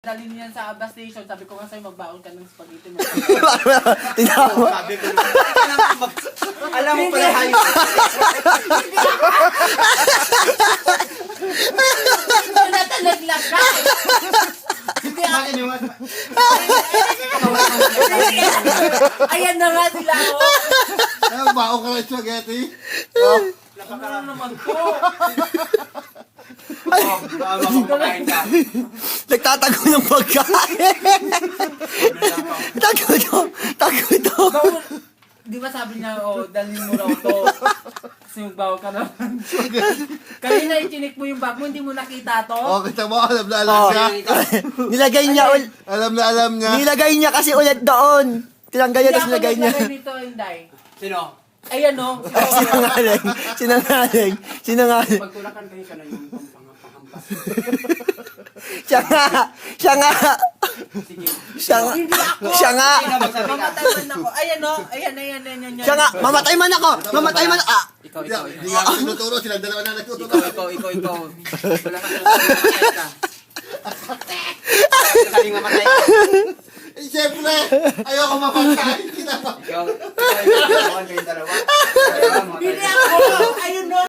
Dali niyan sa bus station, sabi ko nga sa'yo magbaon ka ng spaghetti mo. Tinawa. Sabi ko, alam mo pala hayo. Natalaglag ka! Hindi ako. Bakit yung Ayan na nga sila ako. Ay, bao ka ng spaghetti. Ano naman to? makakain ka? Nagtatago ng pagkain. Tago ito. Di ba sabi niya, dalhin mo raw to. Kasi magbawa ka naman. Kanina i-chinik mo yung bag mo, hindi mo nakita to? Oh, kita mo, alam na alam niya. Nilagay niya Alam na alam niya. nilagay niya kasi ulit doon. Tinanggal niya Hindi tapos ako nilagay niya. naglagay nito, Inday. Sino? Ayan o. Sinangaling. Magtulakan kayo ka na yung panghampas. Siya nga. Sige. Hindi ako. Siya nga. Mamatay man ako. Ayan o. Ayan. Siya nga. Mamatay man ako. Ikaw. Hindi nga ako tinuturo, silang dalawa na nagtuturo. Ikaw. Wala ka na mamatay ka. Saling mamatay ka. Eh, siyempre, ayoko mapagkain. Ikaw, kayong dalawa. Hindi ako. Ayun o.